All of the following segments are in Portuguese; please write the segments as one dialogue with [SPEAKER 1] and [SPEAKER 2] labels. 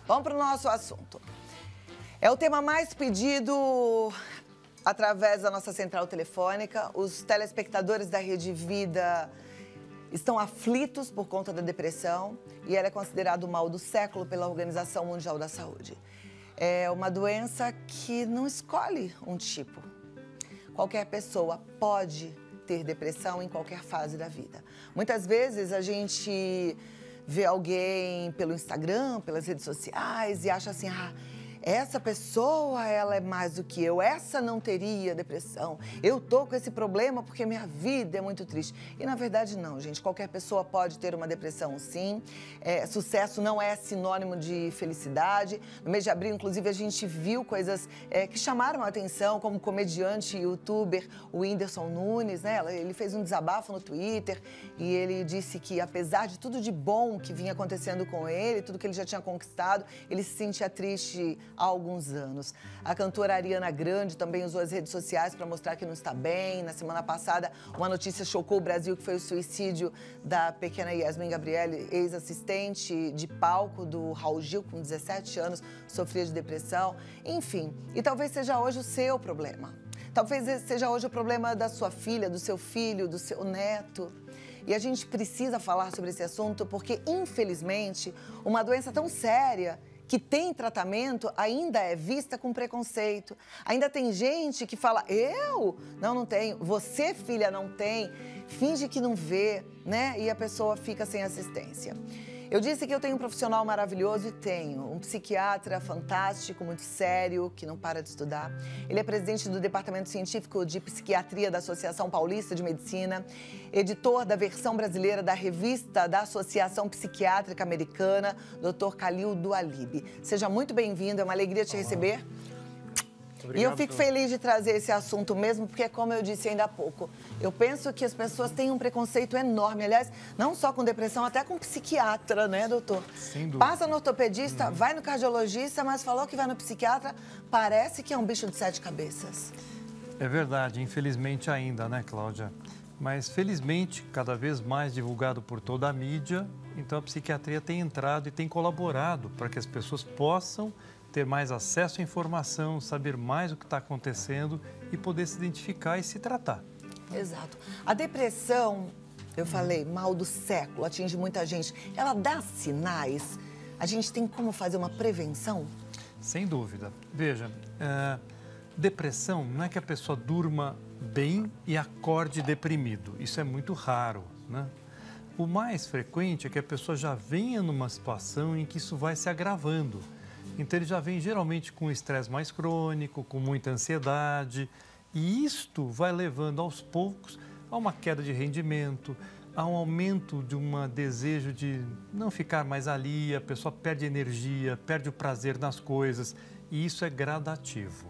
[SPEAKER 1] Vamos para o nosso assunto. É o tema mais pedido através da nossa central telefônica. Os telespectadores da Rede Vida estão aflitos por conta da depressão e ela é considerada o mal do século pela Organização Mundial da Saúde. É uma doença que não escolhe um tipo. Qualquer pessoa pode ter depressão em qualquer fase da vida. Muitas vezes a gente vê alguém pelo Instagram, pelas redes sociais e acha assim, essa pessoa, ela é mais do que eu, essa não teria depressão. Eu tô com esse problema porque minha vida é muito triste. E na verdade não, gente, qualquer pessoa pode ter uma depressão sim. Sucesso não é sinônimo de felicidade. No mês de abril, inclusive, a gente viu coisas que chamaram a atenção, como o comediante e youtuber, o Whindersson Nunes, né? Ele fez um desabafo no Twitter e ele disse que apesar de tudo de bom que vinha acontecendo com ele, tudo que ele já tinha conquistado, ele se sentia triste há alguns anos. A cantora Ariana Grande também usou as redes sociais para mostrar que não está bem. Na semana passada, uma notícia chocou o Brasil, que foi o suicídio da pequena Yasmin Gabriele, ex-assistente de palco do Raul Gil, com 17 anos, sofria de depressão. Enfim, e talvez seja hoje o seu problema. Talvez seja hoje o problema da sua filha, do seu filho, do seu neto. E a gente precisa falar sobre esse assunto porque, infelizmente, uma doença tão séria que tem tratamento, ainda é vista com preconceito. Ainda tem gente que fala, eu? Não tenho. Você, filha, não tem. Finge que não vê, né? E a pessoa fica sem assistência. Eu disse que eu tenho um profissional maravilhoso e tenho. Um psiquiatra fantástico, muito sério, que não para de estudar. Ele é presidente do Departamento Científico de Psiquiatria da Associação Paulista de Medicina, editor da versão brasileira da revista da Associação Psiquiátrica Americana, Dr. Khalil Doualib. Seja muito bem-vindo, é uma alegria te receber.
[SPEAKER 2] Obrigado,
[SPEAKER 1] e eu fico feliz de trazer esse assunto mesmo, porque, como eu disse ainda há pouco, eu penso que as pessoas têm um preconceito enorme. Aliás, não só com depressão, até com psiquiatra, né, doutor?
[SPEAKER 2] Sem dúvida.
[SPEAKER 1] Passa no ortopedista, vai no cardiologista, mas falou que vai no psiquiatra, parece que é um bicho de 7 cabeças.
[SPEAKER 2] É verdade, infelizmente ainda, né, Cláudia? Mas, felizmente, cada vez mais divulgado por toda a mídia, então a psiquiatria tem entrado e tem colaborado para que as pessoas possam ter mais acesso à informação, saber mais o que está acontecendo e poder se identificar e se tratar.
[SPEAKER 1] Exato. A depressão, eu falei, mal do século, atinge muita gente. Ela dá sinais? A gente tem como fazer uma prevenção?
[SPEAKER 2] Sem dúvida. Veja, depressão não é que a pessoa durma bem e acorde deprimido. Isso é muito raro, né? O mais frequente é que a pessoa já venha numa situação em que isso vai se agravando. Então, ele já vem geralmente com estresse mais crônico, com muita ansiedade, e isto vai levando aos poucos a uma queda de rendimento, a um aumento de um desejo de não ficar mais ali, a pessoa perde energia, perde o prazer nas coisas, e isso é gradativo,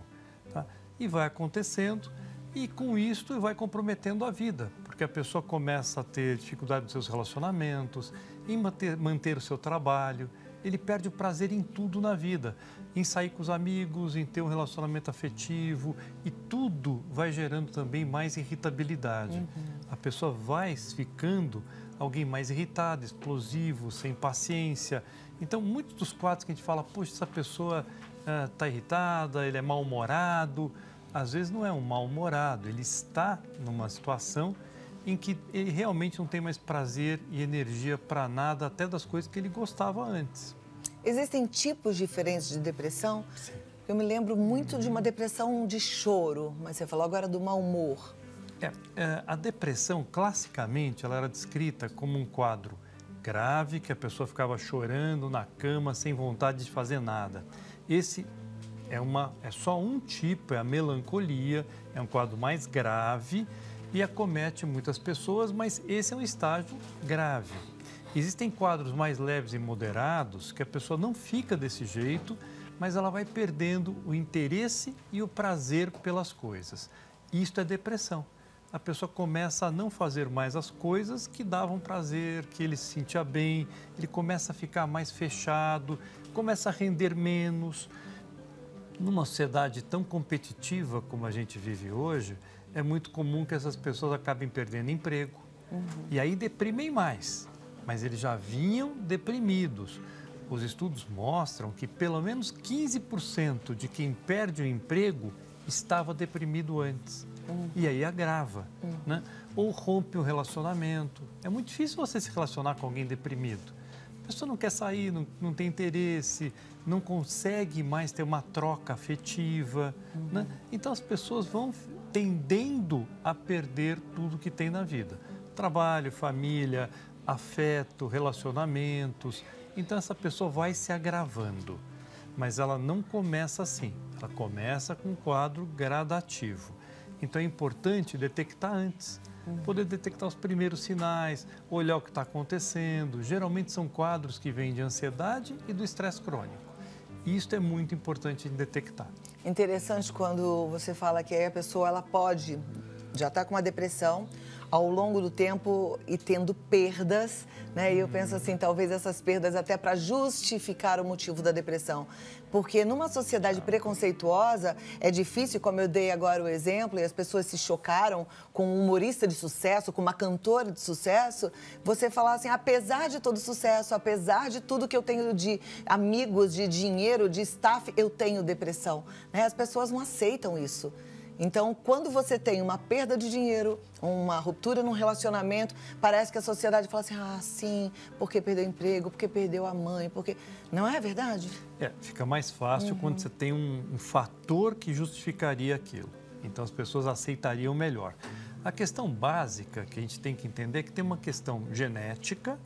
[SPEAKER 2] tá? E vai acontecendo, e com isto vai comprometendo a vida, porque a pessoa começa a ter dificuldade nos seus relacionamentos, em manter o seu trabalho. Ele perde o prazer em tudo na vida, em sair com os amigos, em ter um relacionamento afetivo, e tudo vai gerando também mais irritabilidade. A pessoa vai ficando alguém mais irritado, explosivo, sem paciência. Então, muitos dos quadros que a gente fala, poxa, essa pessoa está irritada, ele é mal-humorado, às vezes não é um mal-humorado, ele está numa situação em que ele realmente não tem mais prazer e energia para nada, até das coisas que ele gostava antes.
[SPEAKER 1] Existem tipos diferentes de depressão?
[SPEAKER 2] Sim.
[SPEAKER 1] Eu me lembro muito de uma depressão de choro, mas você falou agora do mau humor.
[SPEAKER 2] A depressão, classicamente, ela era descrita como um quadro grave, que a pessoa ficava chorando na cama, sem vontade de fazer nada. Esse é só um tipo, é a melancolia, é um quadro mais grave, e acomete muitas pessoas, mas esse é um estágio grave. Existem quadros mais leves e moderados que a pessoa não fica desse jeito, mas ela vai perdendo o interesse e o prazer pelas coisas. Isto é depressão. A pessoa começa a não fazer mais as coisas que davam prazer, que ele se sentia bem, ele começa a ficar mais fechado, começa a render menos. Numa sociedade tão competitiva como a gente vive hoje, é muito comum que essas pessoas acabem perdendo emprego. E aí deprimem mais, mas eles já vinham deprimidos. os estudos mostram que pelo menos 15% de quem perde o emprego estava deprimido antes. E aí agrava, né? Ou rompe o relacionamento. É muito difícil você se relacionar com alguém deprimido. A pessoa não quer sair, não tem interesse, não consegue mais ter uma troca afetiva, né? Então as pessoas vão tendendo a perder tudo que tem na vida. Trabalho, família, afeto, relacionamentos. Então essa pessoa vai se agravando, mas ela não começa assim, ela começa com um quadro gradativo. Então é importante detectar antes, poder detectar os primeiros sinais, olhar o que está acontecendo. Geralmente são quadros que vêm de ansiedade e do estresse crônico. E isso é muito importante de detectar.
[SPEAKER 1] Interessante quando você fala que aí a pessoa ela pode já estar com uma depressão ao longo do tempo e tendo perdas, né? E eu penso assim, talvez essas perdas até para justificar o motivo da depressão. Porque numa sociedade preconceituosa, é difícil, como eu dei agora o exemplo, e as pessoas se chocaram com um humorista de sucesso, com uma cantora de sucesso, você falar assim, apesar de todo o sucesso, apesar de tudo que eu tenho de amigos, de dinheiro, de staff, eu tenho depressão, né? As pessoas não aceitam isso. Então, quando você tem uma perda de dinheiro, uma ruptura num relacionamento, parece que a sociedade fala assim, ah, sim, porque perdeu o emprego, porque perdeu a mãe, porque... Não é verdade?
[SPEAKER 2] Fica mais fácil quando você tem um fator que justificaria aquilo. Então, as pessoas aceitariam melhor. A questão básica que a gente tem que entender é que tem uma questão genética.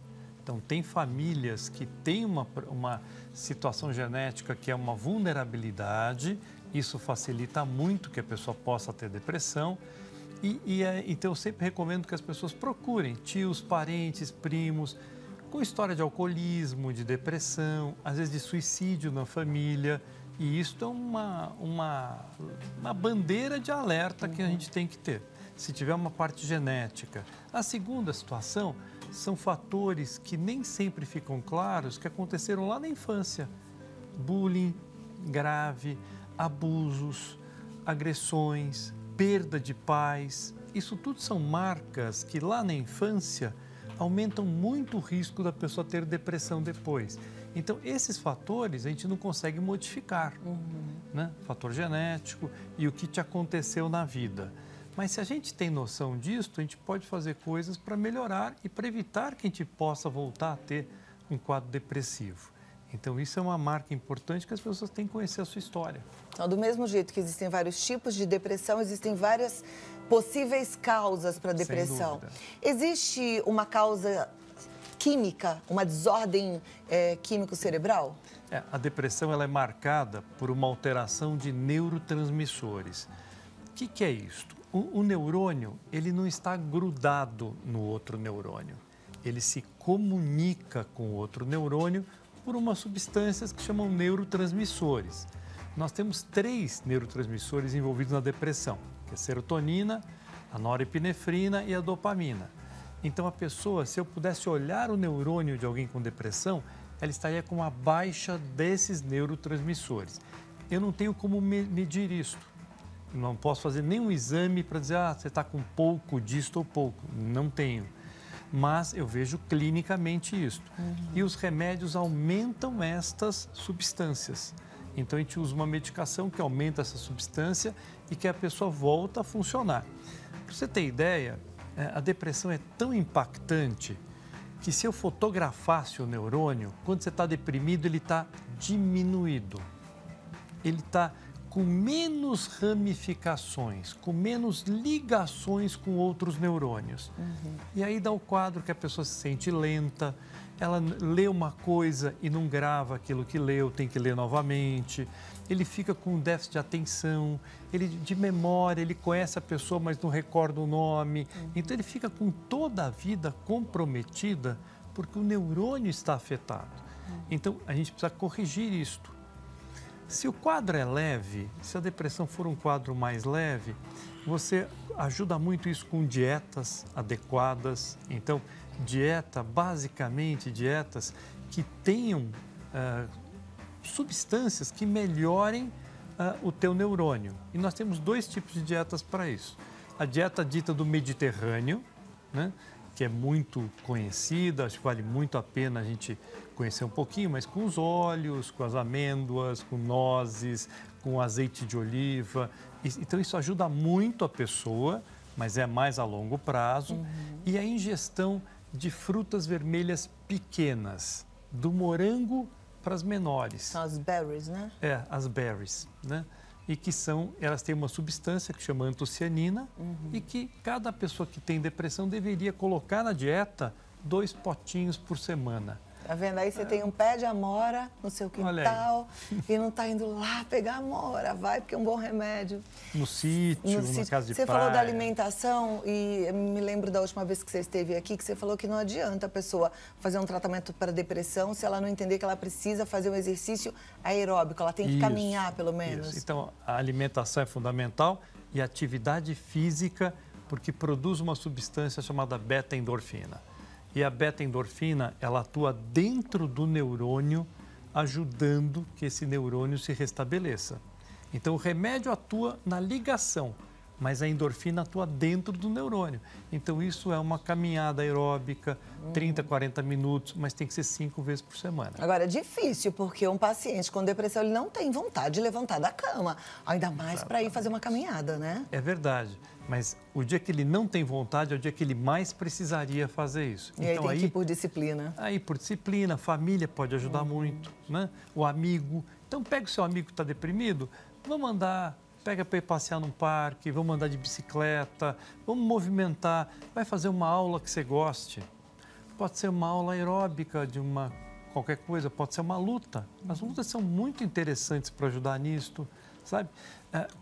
[SPEAKER 2] Então, tem famílias que têm uma situação genética que é uma vulnerabilidade. Isso facilita muito que a pessoa possa ter depressão. Então, eu sempre recomendo que as pessoas procurem tios, parentes, primos, com história de alcoolismo, de depressão, às vezes de suicídio na família. E isso é uma bandeira de alerta que a gente tem que ter, se tiver uma parte genética. A segunda situação são fatores que nem sempre ficam claros, que aconteceram lá na infância. Bullying grave, abusos, agressões, perda de pais. Isso tudo são marcas que lá na infância aumentam muito o risco da pessoa ter depressão depois. Então, esses fatores a gente não consegue modificar, né? Fator genético e o que te aconteceu na vida. Mas se a gente tem noção disso, a gente pode fazer coisas para melhorar e para evitar que a gente possa voltar a ter um quadro depressivo. Então, isso é uma marca importante que as pessoas têm que conhecer a sua história.
[SPEAKER 1] Então, do mesmo jeito que existem vários tipos de depressão, existem várias possíveis causas para a depressão. Existe uma causa química, uma desordem químico-cerebral?
[SPEAKER 2] A depressão ela é marcada por uma alteração de neurotransmissores. O que é isto? O neurônio ele não está grudado no outro neurônio. Ele se comunica com o outro neurônio por umas substâncias que chamam neurotransmissores. Nós temos 3 neurotransmissores envolvidos na depressão, que é a serotonina, a norepinefrina e a dopamina. Então a pessoa, se eu pudesse olhar o neurônio de alguém com depressão, ela estaria com uma baixa desses neurotransmissores. Eu não tenho como medir isto. Não posso fazer nenhum exame para dizer, você está com pouco disto ou pouco. Não tenho. Mas eu vejo clinicamente isto. E os remédios aumentam estas substâncias. Então, a gente usa uma medicação que aumenta essa substância e que a pessoa volta a funcionar. Para você ter ideia, a depressão é tão impactante que se eu fotografasse o neurônio, quando você está deprimido, ele está diminuído. Ele está com menos ramificações, com menos ligações com outros neurônios. E aí dá o quadro que a pessoa se sente lenta, ela lê uma coisa e não grava aquilo que leu, tem que ler novamente. Ele fica com déficit de atenção, ele de memória, ele conhece a pessoa, mas não recorda o nome. Então ele fica com toda a vida comprometida porque o neurônio está afetado. Então a gente precisa corrigir isto. Se o quadro é leve, se a depressão for um quadro mais leve, você ajuda muito isso com dietas adequadas. Então, basicamente dietas que tenham substâncias que melhorem o teu neurônio. E nós temos 2 tipos de dietas para isso. A dieta dita do Mediterrâneo, né, que é muito conhecida, acho que vale muito a pena a gente conhecer um pouquinho, mas com os óleos, com as amêndoas, com nozes, com azeite de oliva. Então, isso ajuda muito a pessoa, mas é mais a longo prazo. E a ingestão de frutas vermelhas pequenas, do morango para as menores.
[SPEAKER 1] São as berries, né?
[SPEAKER 2] É, as berries, né? E que elas têm uma substância que chama antocianina e que cada pessoa que tem depressão deveria colocar na dieta 2 potinhos por semana.
[SPEAKER 1] Tá vendo? Aí você tem um pé de amora no seu quintal e não tá indo lá pegar amora. Vai, porque é um bom remédio.
[SPEAKER 2] No sítio, na casa de
[SPEAKER 1] Você
[SPEAKER 2] praia.
[SPEAKER 1] falou da alimentação e eu me lembro da última vez que você esteve aqui, que você falou que não adianta a pessoa fazer um tratamento para depressão se ela não entender que ela precisa fazer um exercício aeróbico, ela tem que caminhar pelo menos.
[SPEAKER 2] Isso. Então, a alimentação é fundamental e a atividade física, porque produz uma substância chamada beta-endorfina. E a beta-endorfina, ela atua dentro do neurônio, ajudando que esse neurônio se restabeleça. Então, o remédio atua na ligação, mas a endorfina atua dentro do neurônio. Então, isso é uma caminhada aeróbica, 30, 40 minutos, mas tem que ser 5 vezes por semana.
[SPEAKER 1] Agora, é difícil, porque um paciente com depressão, ele não tem vontade de levantar da cama, ainda mais para ir fazer uma caminhada, né?
[SPEAKER 2] É verdade, mas o dia que ele não tem vontade é o dia que ele mais precisaria fazer isso.
[SPEAKER 1] E então, aí tem que ir por disciplina.
[SPEAKER 2] Aí, por disciplina, a família pode ajudar muito, né? O amigo. Então, pega o seu amigo que está deprimido, vamos andar, pega para ir passear num parque, vamos andar de bicicleta, vamos movimentar, vai fazer uma aula que você goste. Pode ser uma aula aeróbica de qualquer coisa, pode ser uma luta. As lutas são muito interessantes para ajudar nisto, sabe?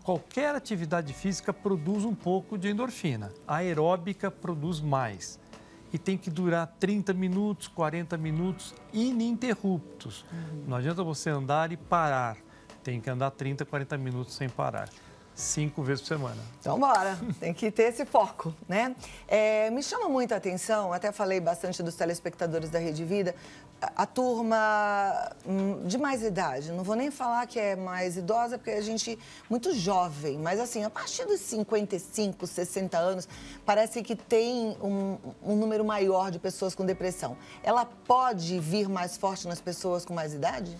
[SPEAKER 2] Qualquer atividade física produz um pouco de endorfina. A aeróbica produz mais. E tem que durar 30 minutos, 40 minutos ininterruptos. Não adianta você andar e parar. Tem que andar 30, 40 minutos sem parar. 5 vezes por semana.
[SPEAKER 1] Então, bora. Tem que ter esse foco, né? Me chama muita atenção, até falei bastante dos telespectadores da Rede Vida, a turma de mais idade. Não vou nem falar que é mais idosa, porque a gente muito jovem, mas assim, a partir dos 55, 60 anos, parece que tem um número maior de pessoas com depressão. Ela pode vir mais forte nas pessoas com mais idade?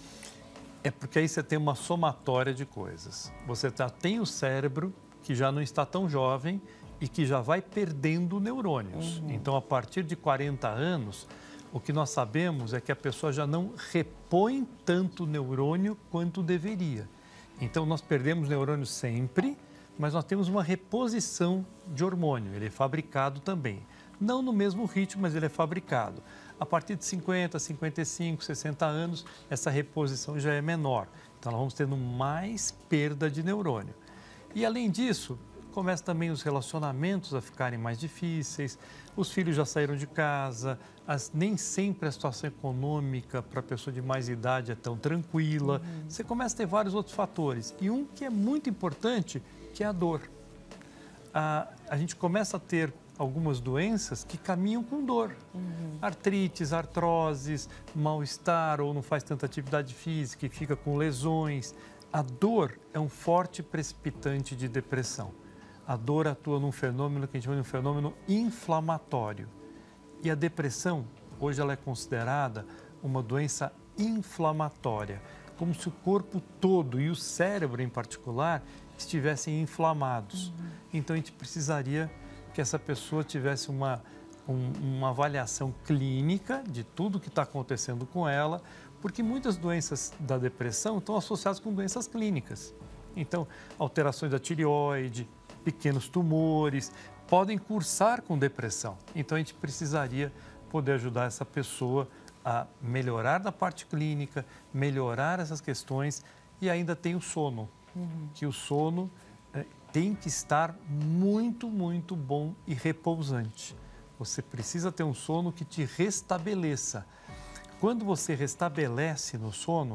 [SPEAKER 2] É porque aí você tem uma somatória de coisas. Você tem o cérebro que já não está tão jovem e que já vai perdendo neurônios. Então, a partir de 40 anos, o que nós sabemos é que a pessoa já não repõe tanto neurônio quanto deveria. Então, nós perdemos neurônios sempre, mas nós temos uma reposição de hormônio. Ele é fabricado também. Não no mesmo ritmo, mas ele é fabricado. A partir de 50, 55, 60 anos, essa reposição já é menor. Então, nós vamos tendo mais perda de neurônio. E, além disso, começam também os relacionamentos a ficarem mais difíceis, os filhos já saíram de casa, nem sempre a situação econômica para a pessoa de mais idade é tão tranquila. Você começa a ter vários outros fatores. E um que é muito importante, que é a dor. A gente começa a ter algumas doenças que caminham com dor. Artrites, artroses, mal-estar ou não faz tanta atividade física e fica com lesões. A dor é um forte precipitante de depressão. A dor atua num fenômeno que a gente chama de um fenômeno inflamatório. E a depressão, hoje ela é considerada uma doença inflamatória, como se o corpo todo e o cérebro em particular estivessem inflamados. Então a gente precisaria que essa pessoa tivesse uma avaliação clínica de tudo que está acontecendo com ela, porque muitas doenças da depressão estão associadas com doenças clínicas. Então, alterações da tireoide, pequenos tumores, podem cursar com depressão. Então, a gente precisaria poder ajudar essa pessoa a melhorar na parte clínica, melhorar essas questões e ainda tem o sono, que o sono tem que estar muito, muito bom e repousante. Você precisa ter um sono que te restabeleça. Quando você restabelece no sono,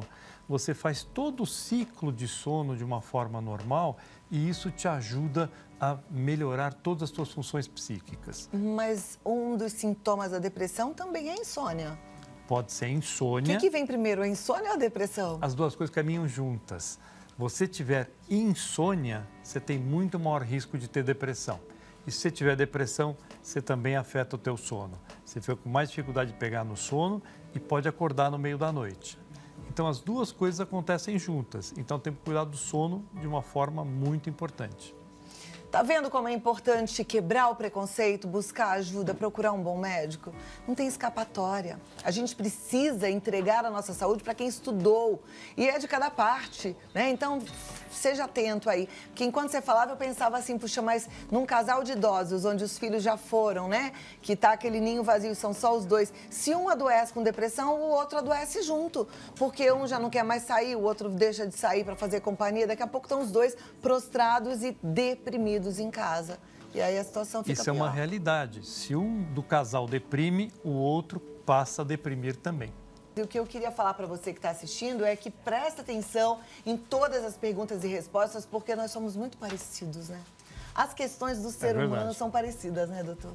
[SPEAKER 2] você faz todo o ciclo de sono de uma forma normal e isso te ajuda a melhorar todas as suas funções psíquicas.
[SPEAKER 1] Mas um dos sintomas da depressão também é a insônia.
[SPEAKER 2] Pode ser insônia.
[SPEAKER 1] O que vem primeiro, a insônia ou a depressão?
[SPEAKER 2] As duas coisas caminham juntas. Você tiver insônia, você tem muito maior risco de ter depressão. E se você tiver depressão, você também afeta o teu sono. Você fica com mais dificuldade de pegar no sono e pode acordar no meio da noite. Então, as duas coisas acontecem juntas. Então, tem que cuidar do sono de uma forma muito importante.
[SPEAKER 1] Tá vendo como é importante quebrar o preconceito, buscar ajuda, procurar um bom médico? Não tem escapatória. A gente precisa entregar a nossa saúde para quem estudou. E é de cada parte, né? Então, seja atento aí. Porque enquanto você falava, eu pensava assim, puxa, mas num casal de idosos, onde os filhos já foram, né? Que tá aquele ninho vazio, são só os dois. Se um adoece com depressão, o outro adoece junto. Porque um já não quer mais sair, o outro deixa de sair para fazer companhia. Daqui a pouco estão os dois prostrados e deprimidos em casa. E aí a situação fica
[SPEAKER 2] Isso é
[SPEAKER 1] pior.
[SPEAKER 2] uma realidade. Se um do casal deprime, o outro passa a deprimir também.
[SPEAKER 1] E o que eu queria falar para você que está assistindo é que presta atenção em todas as perguntas e respostas, porque nós somos muito parecidos, né? As questões do ser humano são parecidas, né, doutor?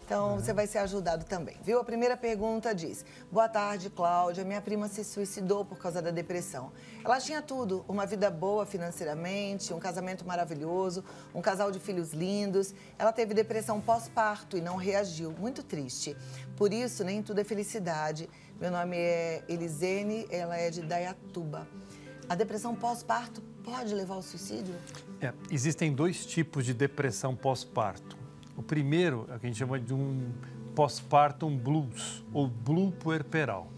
[SPEAKER 1] Então, você vai ser ajudado também, viu? A primeira pergunta diz: boa tarde, Cláudia. Minha prima se suicidou por causa da depressão. Ela tinha tudo, uma vida boa financeiramente, um casamento maravilhoso, um casal de filhos lindos. Ela teve depressão pós-parto e não reagiu. Muito triste. Por isso, nem tudo é felicidade. Meu nome é Elisene, ela é de Dayatuba. A depressão pós-parto pode levar ao suicídio?
[SPEAKER 2] Existem dois tipos de depressão pós-parto. O primeiro é o que a gente chama de um postpartum blues, ou blue puerperal.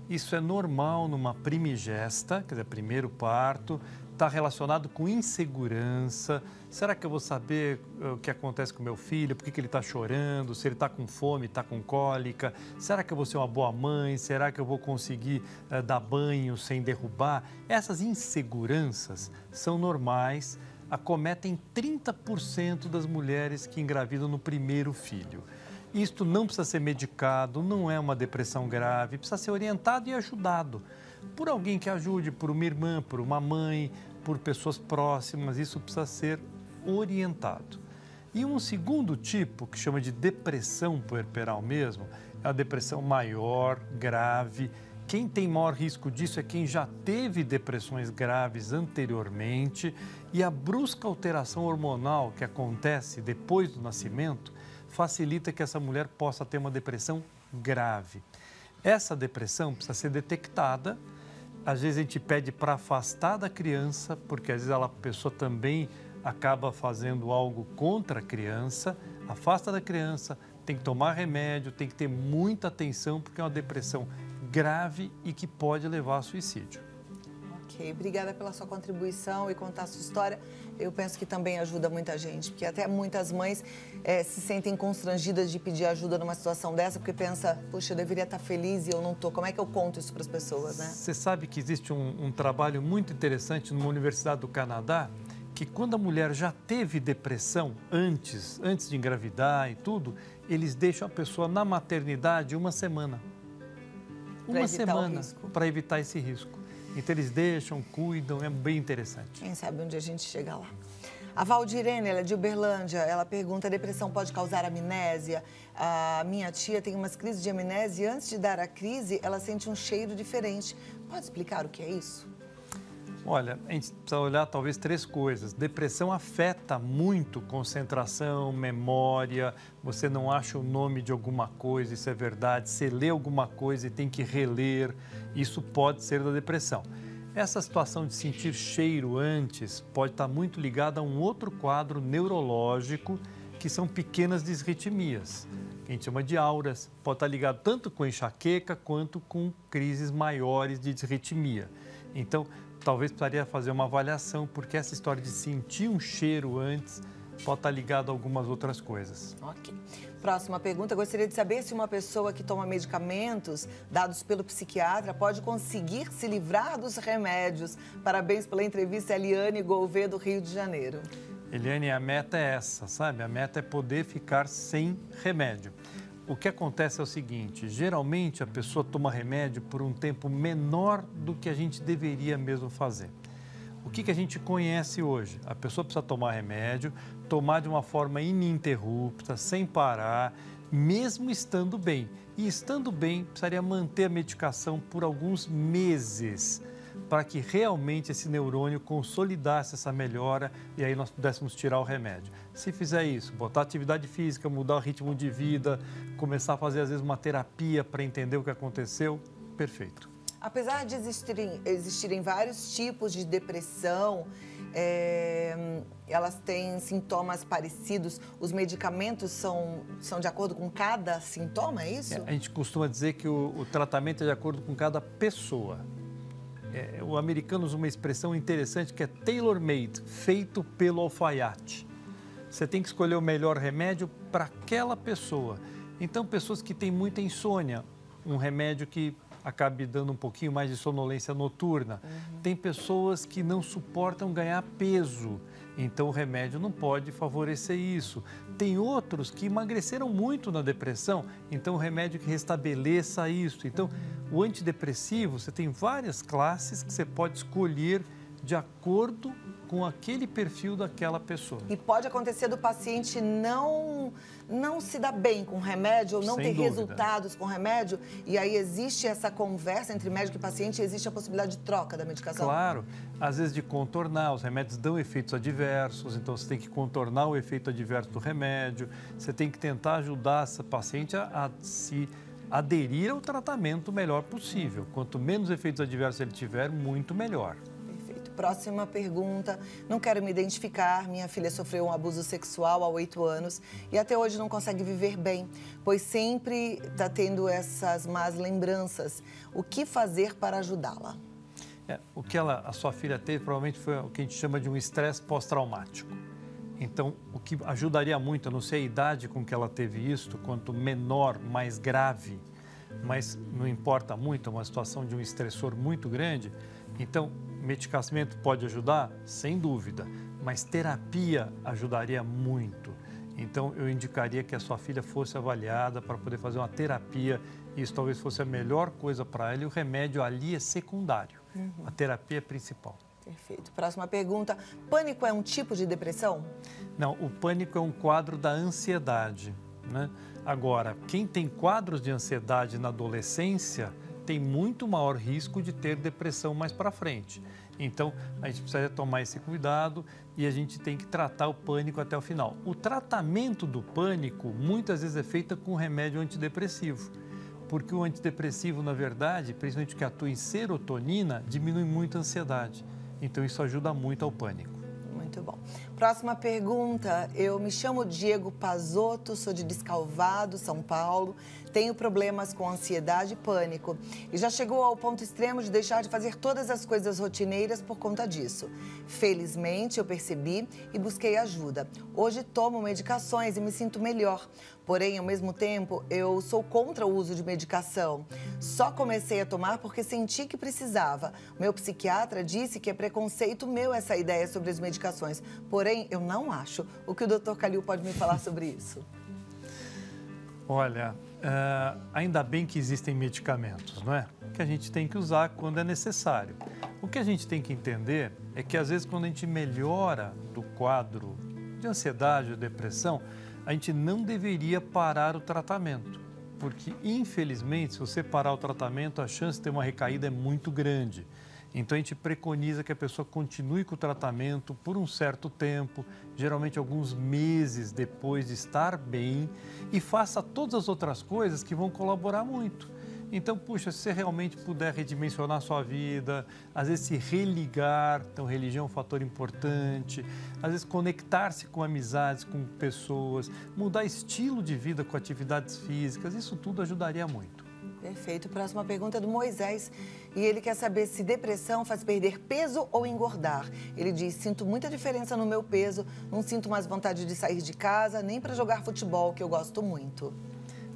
[SPEAKER 2] Isso é normal numa primigesta, quer dizer, primeiro parto, está relacionado com insegurança. Será que eu vou saber o que acontece com meu filho? Por que ele está chorando? Se ele está com fome, está com cólica? Será que eu vou ser uma boa mãe? Será que eu vou conseguir dar banho sem derrubar? Essas inseguranças são normais, acometem 30% das mulheres que engravidam no primeiro filho. Isto não precisa ser medicado, não é uma depressão grave, precisa ser orientado e ajudado por alguém que ajude, por uma irmã, por uma mãe, por pessoas próximas. Isso precisa ser orientado. E um segundo tipo, que chama de depressão puerperal mesmo, é a depressão maior, grave. Quem tem maior risco disso é quem já teve depressões graves anteriormente, e a brusca alteração hormonal que acontece depois do nascimento facilita que essa mulher possa ter uma depressão grave. Essa depressão precisa ser detectada. Às vezes a gente pede para afastar da criança, porque às vezes a pessoa também acaba fazendo algo contra a criança. Afasta da criança, tem que tomar remédio, tem que ter muita atenção, porque é uma depressão grave e que pode levar a suicídio.
[SPEAKER 1] Ok, obrigada pela sua contribuição e contar a sua história. Eu penso que também ajuda muita gente, porque até muitas mães se sentem constrangidas de pedir ajuda numa situação dessa, porque pensa, puxa, eu deveria estar feliz e eu não estou. Como é que eu conto isso para as pessoas, né?
[SPEAKER 2] Você sabe que existe um trabalho muito interessante numa universidade do Canadá, que quando a mulher já teve depressão antes de engravidar e tudo, eles deixam a pessoa na maternidade uma semana. Uma semana para evitar esse risco. Então eles deixam, cuidam, é bem interessante.
[SPEAKER 1] Quem sabe um dia a gente chega lá. A Valdirene, ela é de Uberlândia, ela pergunta: a depressão pode causar amnésia? A minha tia tem umas crises de amnésia e antes de dar a crise, ela sente um cheiro diferente. Pode explicar o que é isso?
[SPEAKER 2] Olha, a gente precisa olhar talvez três coisas. Depressão afeta muito concentração, memória, você não acha o nome de alguma coisa, isso é verdade. Você lê alguma coisa e tem que reler, isso pode ser da depressão. Essa situação de sentir cheiro antes pode estar muito ligada a um outro quadro neurológico, que são pequenas disritmias, que a gente chama de auras. Pode estar ligado tanto com enxaqueca quanto com crises maiores de disritmia. Então, talvez precisaria fazer uma avaliação, porque essa história de sentir um cheiro antes pode estar ligado a algumas outras coisas.
[SPEAKER 1] Ok. Próxima pergunta, gostaria de saber se uma pessoa que toma medicamentos dados pelo psiquiatra pode conseguir se livrar dos remédios. Parabéns pela entrevista, Eliane Gouveia, do Rio de Janeiro.
[SPEAKER 2] Eliane, a meta é essa, sabe? A meta é poder ficar sem remédio. O que acontece é o seguinte, geralmente a pessoa toma remédio por um tempo menor do que a gente deveria mesmo fazer. O que a gente conhece hoje? A pessoa precisa tomar remédio, tomar de uma forma ininterrupta, sem parar, mesmo estando bem. E estando bem, precisaria manter a medicação por alguns meses. para que realmente esse neurônio consolidasse essa melhora e aí nós pudéssemos tirar o remédio. Se fizer isso, botar atividade física, mudar o ritmo de vida, começar a fazer às vezes uma terapia para entender o que aconteceu, perfeito.
[SPEAKER 1] Apesar de existirem vários tipos de depressão, elas têm sintomas parecidos, os medicamentos são de acordo com cada sintoma, é isso?
[SPEAKER 2] A gente costuma dizer que o tratamento é de acordo com cada pessoa. O americano usa uma expressão interessante que é tailor-made, feito pelo alfaiate. Você tem que escolher o melhor remédio para aquela pessoa. Então, pessoas que têm muita insônia, um remédio que acabe dando um pouquinho mais de sonolência noturna. Tem pessoas que não suportam ganhar peso, então o remédio não pode favorecer isso. Tem outros que emagreceram muito na depressão, então o remédio que restabeleça isso. Então, o antidepressivo, você tem várias classes que você pode escolher de acordo com aquele perfil daquela pessoa.
[SPEAKER 1] E pode acontecer do paciente não se dar bem com o remédio ou não ter resultados com o remédio, e aí existe essa conversa entre médico e paciente e existe a possibilidade de troca da medicação?
[SPEAKER 2] Claro, às vezes de contornar, os remédios dão efeitos adversos, então você tem que contornar o efeito adverso do remédio, você tem que tentar ajudar essa paciente a se aderir ao tratamento o melhor possível. Quanto menos efeitos adversos ele tiver, muito melhor.
[SPEAKER 1] Próxima pergunta. Não quero me identificar. Minha filha sofreu um abuso sexual há 8 anos e até hoje não consegue viver bem, pois sempre está tendo essas más lembranças. O que fazer para ajudá-la?
[SPEAKER 2] O que a sua filha teve provavelmente foi o que a gente chama de um estresse pós-traumático. Então, o que ajudaria muito, eu não sei a idade com que ela teve isso, quanto menor, mais grave, mas não importa muito, é uma situação de um estressor muito grande. Então, medicamento pode ajudar? Sem dúvida, mas terapia ajudaria muito. Então, eu indicaria que a sua filha fosse avaliada para poder fazer uma terapia. Isso talvez fosse a melhor coisa para ela e o remédio ali é secundário. A terapia é principal.
[SPEAKER 1] Perfeito. Próxima pergunta. Pânico é um tipo de depressão?
[SPEAKER 2] Não, o pânico é um quadro da ansiedade, né? Agora, quem tem quadros de ansiedade na adolescência tem muito maior risco de ter depressão mais para frente. Então, a gente precisa tomar esse cuidado e a gente tem que tratar o pânico até o final. O tratamento do pânico, muitas vezes, é feito com remédio antidepressivo, porque o antidepressivo, na verdade, principalmente que atua em serotonina, diminui muito a ansiedade. Então, isso ajuda muito ao pânico.
[SPEAKER 1] Muito bom. Próxima pergunta. Eu me chamo Diego Pazotto, sou de Descalvado, São Paulo. Tenho problemas com ansiedade e pânico. E já chegou ao ponto extremo de deixar de fazer todas as coisas rotineiras por conta disso. Felizmente, eu percebi e busquei ajuda. Hoje tomo medicações e me sinto melhor. Porém, ao mesmo tempo, eu sou contra o uso de medicação. Só comecei a tomar porque senti que precisava. Meu psiquiatra disse que é preconceito meu essa ideia sobre as medicações. Porém, eu não acho. O que o Dr. Calil pode me falar sobre isso?
[SPEAKER 2] Olha, ainda bem que existem medicamentos, não é? Que a gente tem que usar quando é necessário. O que a gente tem que entender é que, às vezes, quando a gente melhora do quadro de ansiedade ou depressão, a gente não deveria parar o tratamento. Porque, infelizmente, se você parar o tratamento, a chance de ter uma recaída é muito grande. Então, a gente preconiza que a pessoa continue com o tratamento por um certo tempo, geralmente alguns meses depois de estar bem, e faça todas as outras coisas que vão colaborar muito. Então, puxa, se você realmente puder redimensionar a sua vida, às vezes se religar, então religião é um fator importante, às vezes conectar-se com amizades, com pessoas, mudar estilo de vida com atividades físicas, isso tudo ajudaria muito.
[SPEAKER 1] Perfeito. Próxima pergunta é do Moisés e ele quer saber se depressão faz perder peso ou engordar. Ele diz, sinto muita diferença no meu peso, não sinto mais vontade de sair de casa, nem para jogar futebol, que eu gosto muito.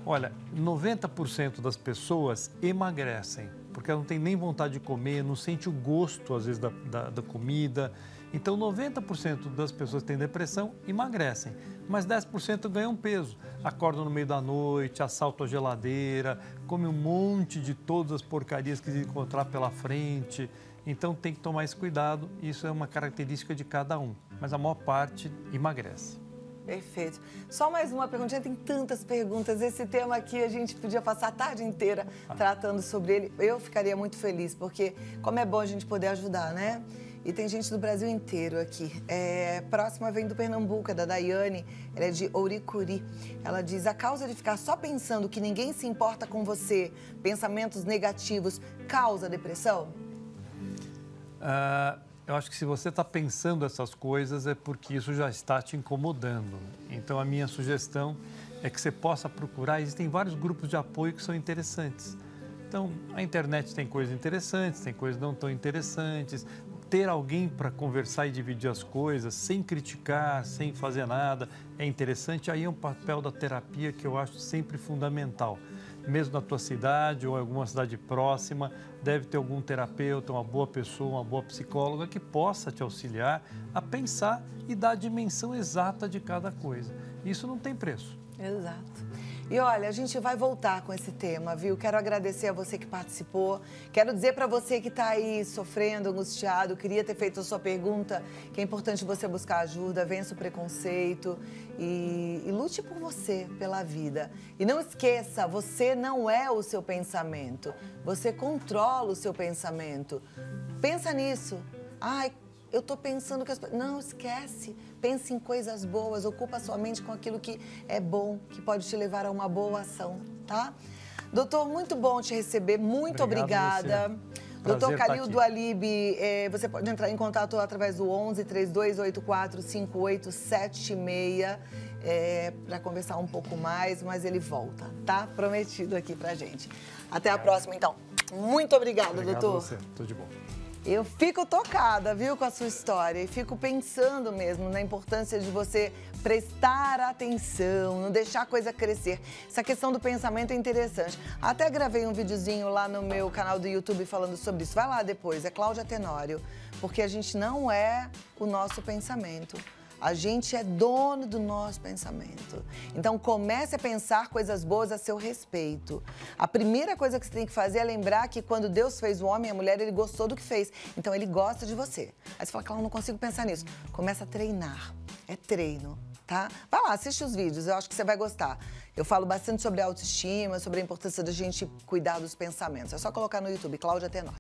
[SPEAKER 2] Olha, 90% das pessoas emagrecem, porque ela não tem nem vontade de comer, não sente o gosto, às vezes, da comida. Então, 90% das pessoas que têm depressão emagrecem, mas 10% ganham peso. Acordam no meio da noite, assaltam a geladeira, comem um monte de todas as porcarias que encontrar pela frente. Então, tem que tomar esse cuidado. Isso é uma característica de cada um, mas a maior parte emagrece.
[SPEAKER 1] Perfeito. Só mais uma perguntinha, tem tantas perguntas. Esse tema aqui a gente podia passar a tarde inteira tratando sobre ele. Eu ficaria muito feliz, porque como é bom a gente poder ajudar, né? E tem gente do Brasil inteiro aqui. Próxima vem do Pernambuco, é da Daiane, ela é de Ouricuri. Ela diz, a causa de ficar só pensando que ninguém se importa com você, pensamentos negativos, causa depressão?
[SPEAKER 2] Eu acho que se você está pensando essas coisas é porque isso já está te incomodando. Então, a minha sugestão é que você possa procurar. Existem vários grupos de apoio que são interessantes. Então, a internet tem coisas interessantes, tem coisas não tão interessantes. Ter alguém para conversar e dividir as coisas, sem criticar, sem fazer nada, é interessante. Aí é um papel da terapia que eu acho sempre fundamental. Mesmo na tua cidade ou em alguma cidade próxima, deve ter algum terapeuta, uma boa pessoa, uma boa psicóloga que possa te auxiliar a pensar e dar a dimensão exata de cada coisa. Isso não tem preço.
[SPEAKER 1] Exato. E olha, a gente vai voltar com esse tema, viu? Quero agradecer a você que participou. Quero dizer para você que está aí sofrendo, angustiado, queria ter feito a sua pergunta, que é importante você buscar ajuda, vença o preconceito e lute por você, pela vida. E não esqueça, você não é o seu pensamento, você controla o seu pensamento. Pensa nisso. Ai, eu estou pensando que as pessoas... Não, esquece. Pense em coisas boas, ocupa sua mente com aquilo que é bom, que pode te levar a uma boa ação, tá? Doutor, muito bom te receber, muito obrigada. Doutor Calil do Alibe, você pode entrar em contato através do 11 3284 5876 para conversar um pouco mais, mas ele volta, tá? Prometido aqui pra gente. Até a próxima, então. Muito obrigada, doutor.
[SPEAKER 2] Obrigado a você, tudo de bom.
[SPEAKER 1] Eu fico tocada, viu, com a sua história e fico pensando mesmo na importância de você prestar atenção, não deixar a coisa crescer. Essa questão do pensamento é interessante. Até gravei um videozinho lá no meu canal do YouTube falando sobre isso. Vai lá depois, é Cláudia Tenório, porque a gente não é o nosso pensamento. A gente é dono do nosso pensamento. Então, comece a pensar coisas boas a seu respeito. A primeira coisa que você tem que fazer é lembrar que quando Deus fez o homem e a mulher, Ele gostou do que fez. Então, Ele gosta de você. Aí você fala, Cláudia, não consigo pensar nisso. Começa a treinar. É treino, tá? Vai lá, assiste os vídeos, eu acho que você vai gostar. Eu falo bastante sobre autoestima, sobre a importância da gente cuidar dos pensamentos. É só colocar no YouTube, Cláudia Tenório.